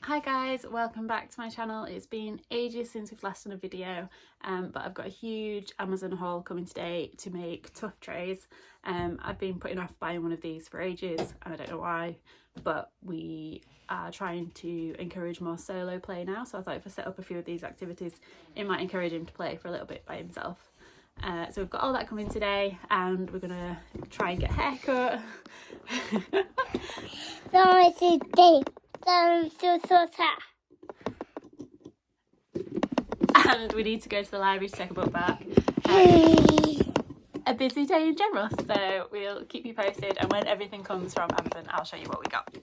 Hi guys, welcome back to my channel. It's been ages since we've last done a video, but I've got a huge Amazon haul coming today to make tuff trays. I've been putting off buying one of these for ages and I don't know why, but we are trying to encourage more solo play now, so I thought if I set up a few of these activities it might encourage him to play for a little bit by himself. So we've got all that coming today and we're gonna try and get a haircut. And we need to go to the library to take a book back. A busy day in general, so we'll keep you posted, and when everything comes from Amazon I'll show you what we got.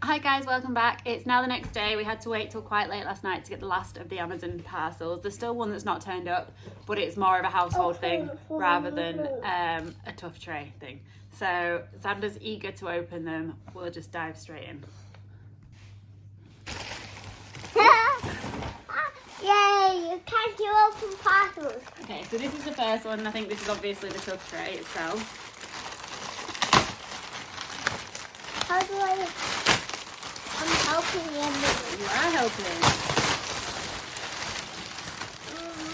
Hi guys, welcome back. It's now the next day. We had to wait till quite late last night to get the last of the Amazon parcels. There's still one that's not turned up, but it's more of a household thing rather than a tuff tray thing. So Xander's eager to open them. We'll just dive straight in. Yay! Can you open parcels? Okay, so this is the first one. I think this is obviously the tuff tray itself. How do I... I'm helping you. You are helping.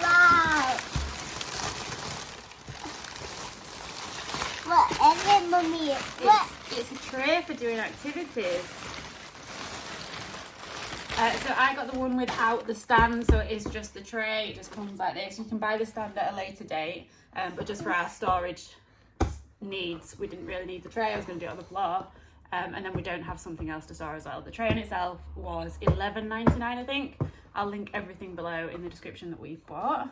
Wow! What is it, Mummy? What? It's a tray for doing activities. So I got the one without the stand, so it's just the tray. It just comes like this. You can buy the stand at a later date, but just for our storage needs, we didn't really need the tray. I was going to do it on the floor, and then we don't have something else to store as well. The tray in itself was $11.99, I think. I'll link everything below in the description that we've bought.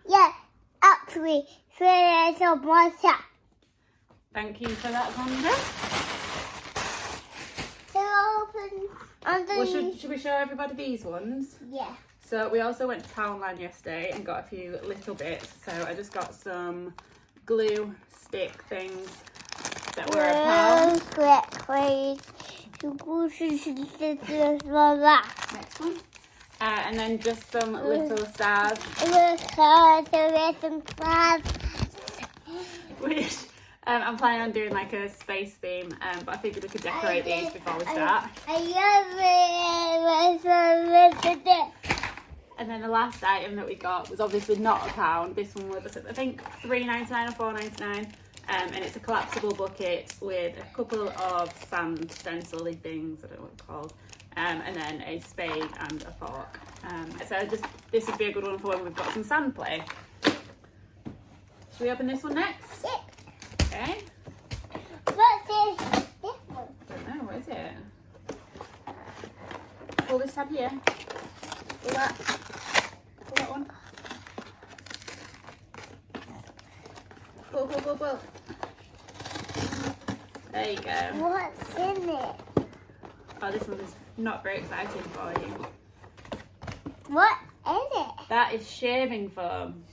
Yeah, actually, there's a water. Thank you for that, Xander. Well, should we show everybody these ones? Yeah. So we also went to Poundland yesterday and got a few little bits. So I just got some glue stick things that were £1. Next one. And then just some little stars. Which I'm planning on doing like a space theme, but I figured we could decorate these before we start. And then the last item that we got was obviously not £1. This one was, I think, $3.99 or $4.99, and it's a collapsible bucket with a couple of sand stencil-y things, I don't know what they're called, and then a spade and a fork. So this would be a good one for when we've got some sand play. Should we open this one next? Yeah. Okay. What's this one? I don't know, what is it? Pull this tab here. Pull that one. Pull. There you go. What's in it? Oh, this one is not very exciting for you. What is it? That is shaving foam.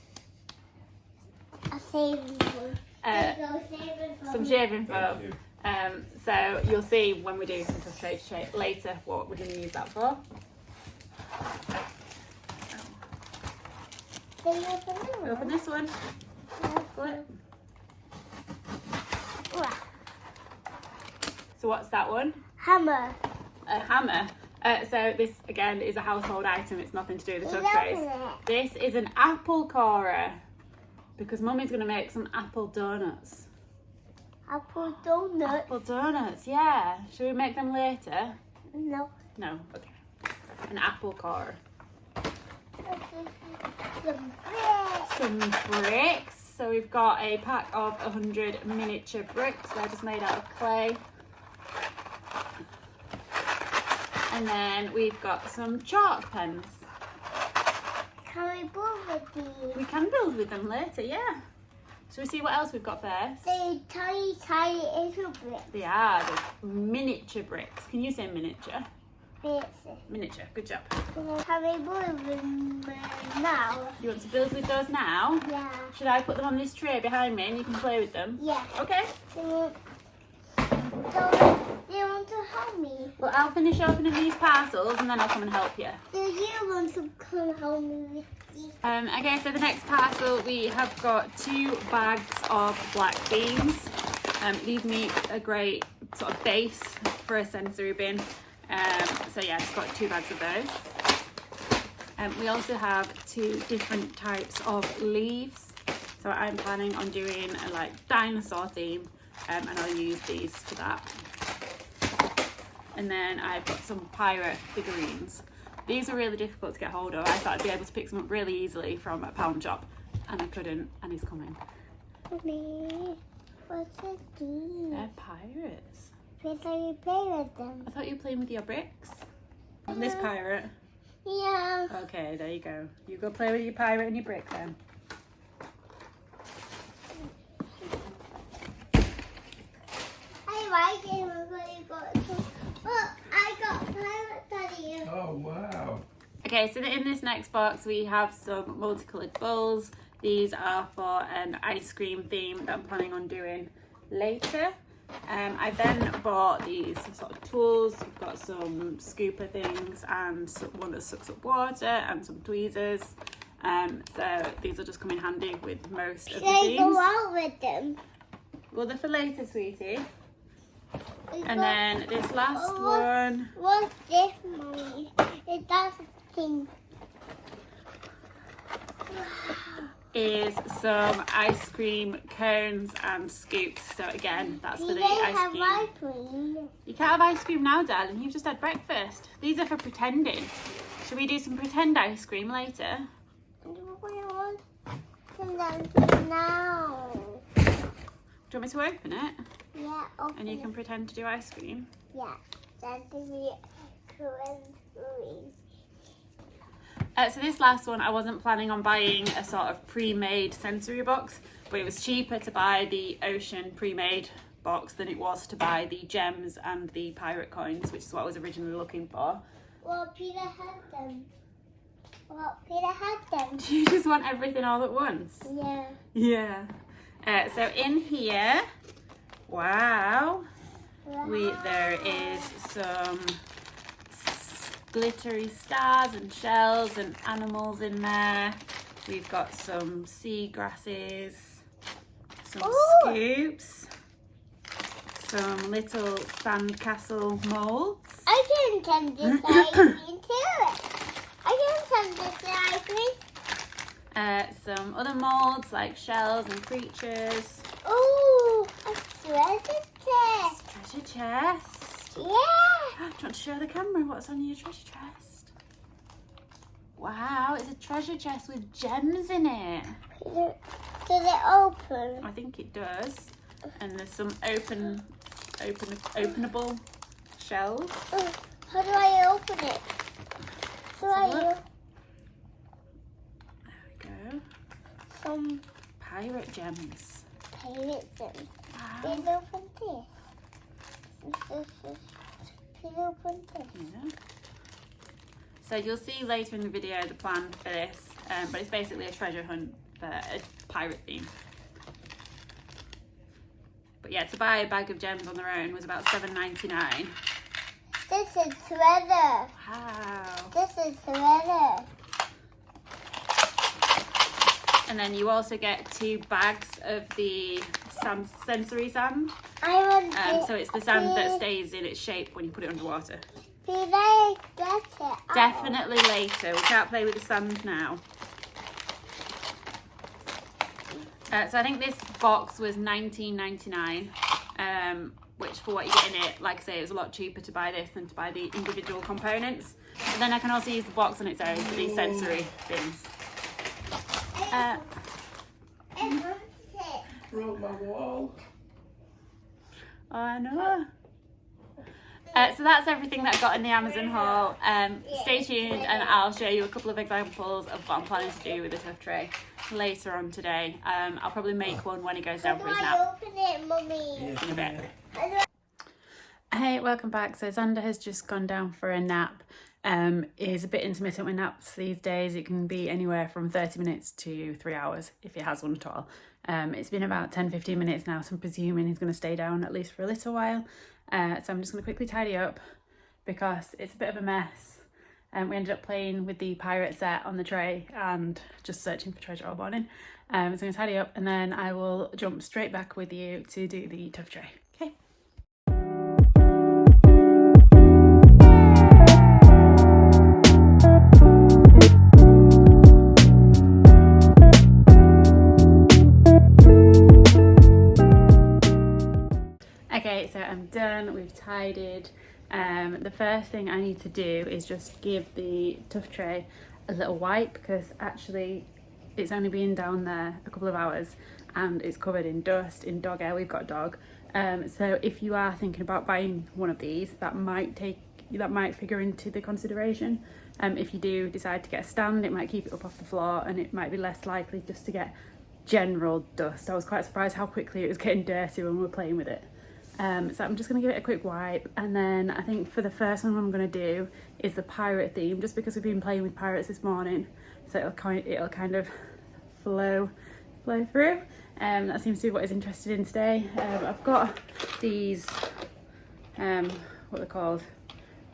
A saving foam. Some shaving foam. So you'll see when we do some tuff tray later what we're going to use that for. We open this one. Pull it. So what's that one? Hammer. A hammer. So this again is a household item. It's nothing to do with the tuff trays. This is an apple corer, because Mummy's going to make some apple donuts. Apple donuts? Apple donuts, yeah. Should we make them later? No. No, okay. An apple corer. Some bricks. So we've got a pack of 100 miniature bricks. They're just made out of clay. And then we've got some chalk pens. Can we build with these? We can build with them later, yeah. Shall we see what else we've got first? They're tiny little bricks. They are the miniature bricks. Can you say miniature? Miniature, good job. Can we build with them now? You want to build with those now? Yeah. Should I put them on this tray behind me and you can play with them? Yeah. Okay. Do you want to help me? Well, I'll finish opening these parcels and then I'll come and help you. Do you want to come help me with these? Okay, so the next parcel we have got 2 bags of black beans. These make a great sort of base for a sensory bin. So yeah, just got 2 bags of those. We also have 2 different types of leaves. So I'm planning on doing a like dinosaur theme, and I'll use these for that. And then I've got some pirate figurines. These are really difficult to get hold of. I thought I'd be able to pick some up really easily from a pound shop, and I couldn't, and he's coming. Mommy, what's it do? They're pirates. Where do you play with them? I thought you were playing with your bricks. And this pirate. Yeah. Okay, there you go. You go play with your pirate and your brick then. I like it when you got some. Look, I got pirate daddy. Oh, wow. Okay, so in this next box we have some multicoloured bowls. These are for an ice cream theme that I'm planning on doing later. I then bought these sort of tools. We've got some scooper things and one that sucks up water and some tweezers. So these will just come in handy with most of the Should I themes. go out with them? Well, they're for later, sweetie. We And got- then this last Oh, one What's this, Mommy? It does a thing. is some ice cream cones and scoops. So again, that's for Do the they ice have cream. ice cream? You can't have ice cream now, darling. You've just had breakfast. These are for pretending. Should we do some pretend ice cream later? I want them now. Do you want me to open it? Yeah, open And you it. can pretend to do ice cream? Yeah, that's the green. So this last one, I wasn't planning on buying a sort of pre-made sensory box, but it was cheaper to buy the ocean pre-made box than it was to buy the gems and the pirate coins, which is what I was originally looking for. Well, Peter had them. Well, Peter had them. Do you just want everything all at once? Yeah. Yeah. So in here, wow, there is some glittery stars and shells and animals in there. We've got some sea grasses, some Ooh. scoops, some little sandcastle molds. I can turn this ice cream to it. I can turn this ice cream. Some other molds like shells and creatures. Ooh, a treasure chest. Treasure chest. Yeah. Do you want to show the camera what's on your treasure chest? Wow, it's a treasure chest with gems in it. Does it open? I think it does. And there's some openable shells. How do I open it? Do Let's have a I look. There we go. some Pirate gems. pirates in? Wow. Please open this. Please open this. Yeah. So you'll see later in the video the plan for this, but it's basically a treasure hunt for a pirate theme. But yeah, to buy a bag of gems on their own was about $7.99. This is treasure. Wow. This is treasure. And then you also get 2 bags of the sensory sand. I want this. So it's the sand that stays in its shape when you put it underwater. Did I get it out? Definitely later. We can't play with the sand now. So I think this box was $19.99, which for what you get in it, like I say, it was a lot cheaper to buy this than to buy the individual components. But then I can also use the box on its own for these sensory things. I want it. Broke my wall. Oh, I know. So that's everything that I got in the Amazon haul. Stay tuned and I'll show you a couple of examples of what I'm planning to do with the tuff-tray later on today. I'll probably make one when he goes down How for do his I nap open it, Mummy? in a bit. How do I- Hey, welcome back. So Xander has just gone down for a nap. He's a bit intermittent with naps these days. It can be anywhere from 30 minutes to 3 hours if he has one at all. It's been about 10-15 minutes now, so I'm presuming he's going to stay down at least for a little while. So I'm just going to quickly tidy up because it's a bit of a mess. We ended up playing with the pirate set on the tray and just searching for treasure all morning. So I'm going to tidy up and then I will jump straight back with you to do the tuff-tray. Okay. we've tidied. The first thing I need to do is just give the tuff-tray a little wipe, because actually it's only been down there a couple of hours and it's covered in dust, in dog hair. We've got a dog. So if you are thinking about buying one of these, that might figure into the consideration. If you do decide to get a stand, it might keep it up off the floor and it might be less likely just to get general dust. I was quite surprised how quickly it was getting dirty when we were playing with it. So I'm just going to give it a quick wipe, and then I think for the first one I'm going to do is the pirate theme, just because we've been playing with pirates this morning, so it'll kind of flow through. That seems to be what he's interested in today. I've got these what they're called,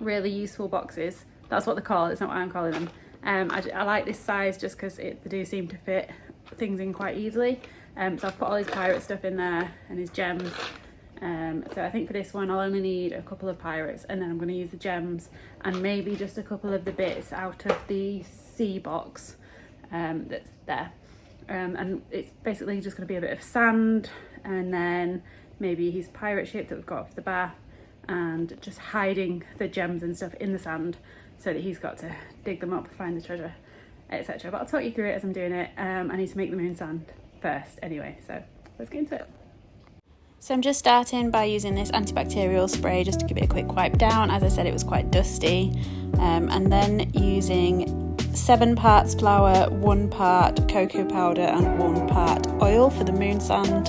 really useful boxes. That's what they're called, it's not what I'm calling them. I like this size just because they do seem to fit things in quite easily. So I've put all his pirate stuff in there and his gems. So I think for this one I'll only need a couple of pirates, and then I'm going to use the gems and maybe just a couple of the bits out of the sea box that's there. And it's basically just going to be a bit of sand, and then maybe his pirate ship that we've got off the bath, and just hiding the gems and stuff in the sand so that he's got to dig them up, find the treasure, etc. But I'll talk you through it as I'm doing it. I need to make the moon sand first anyway, so let's get into it. So I'm just starting by using this antibacterial spray just to give it a quick wipe down. As I said, it was quite dusty. And then using 7 parts flour, 1 part cocoa powder and 1 part oil for the moon sand.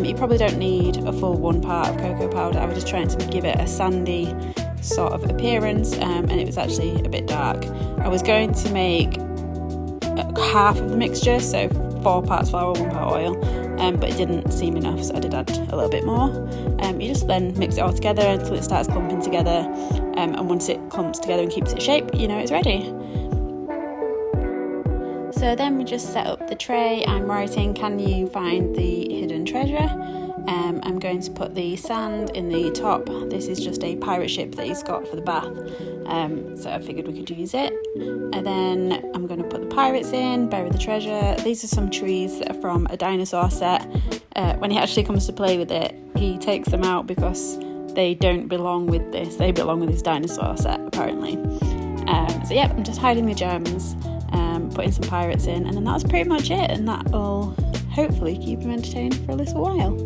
You probably don't need a full 1 part of cocoa powder. I was just trying to give it a sandy sort of appearance, and it was actually a bit dark. I was going to make half of the mixture, so 4 parts flour, 1 part oil, but it didn't seem enough, so I did add a little bit more. You just then mix it all together until it starts clumping together, and once it clumps together and keeps its shape, you know it's ready. So then we just set up the tray. I'm writing, can you find the hidden treasure? I'm going to put the sand in the top. This is just a pirate ship that he's got for the bath, so I figured we could use it. And then I'm going to put the pirates in, bury the treasure. These are some trees that are from a dinosaur set. When he actually comes to play with it, he takes them out because they don't belong with this. They belong with his dinosaur set, apparently. So yeah, I'm just hiding the gems, putting some pirates in, and then that's pretty much it, and that will hopefully keep him entertained for a little while.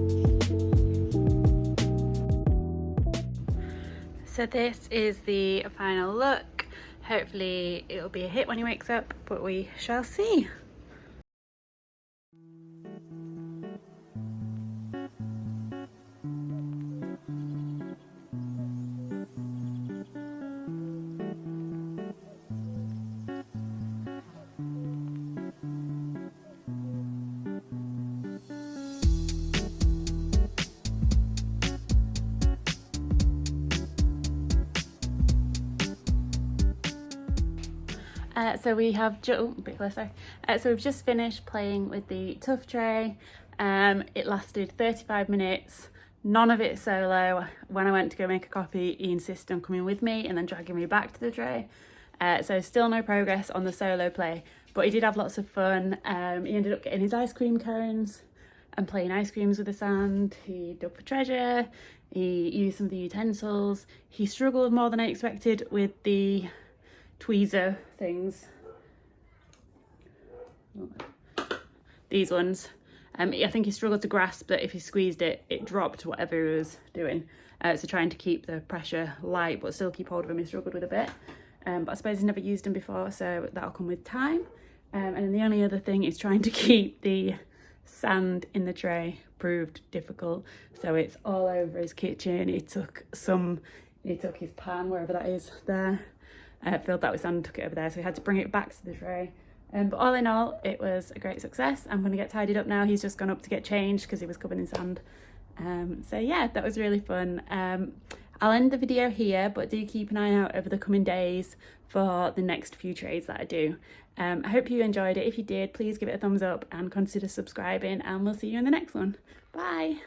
So this is the final look. Hopefully it'll be a hit when he wakes up, but we shall see. So we have so we've just finished playing with the tuff-tray. It lasted 35 minutes, none of it solo. When I went to go make a coffee, he insisted on coming with me and then dragging me back to the tray. So still no progress on the solo play, but he did have lots of fun. He ended up getting his ice cream cones and playing ice creams with the sand. He dug for treasure, he used some of the utensils. He struggled more than I expected with the tweezer things, these ones. I think he struggled to grasp that if he squeezed it, it dropped whatever he was doing. So trying to keep the pressure light but still keep hold of him, he struggled with a bit. But I suppose he's never used them before, so that'll come with time. And then the only other thing is trying to keep the sand in the tray proved difficult. So it's all over his kitchen. He took his pan, wherever that is there, filled that with sand and took it over there, so we had to bring it back to the tray. But all in all, it was a great success. I'm going to get tidied up now. He's just gone up to get changed because he was covered in sand. So yeah, that was really fun. I'll end the video here, but do keep an eye out over the coming days for the next few trays that I do. I hope you enjoyed it. If you did, please give it a thumbs up and consider subscribing, and we'll see you in the next one. Bye!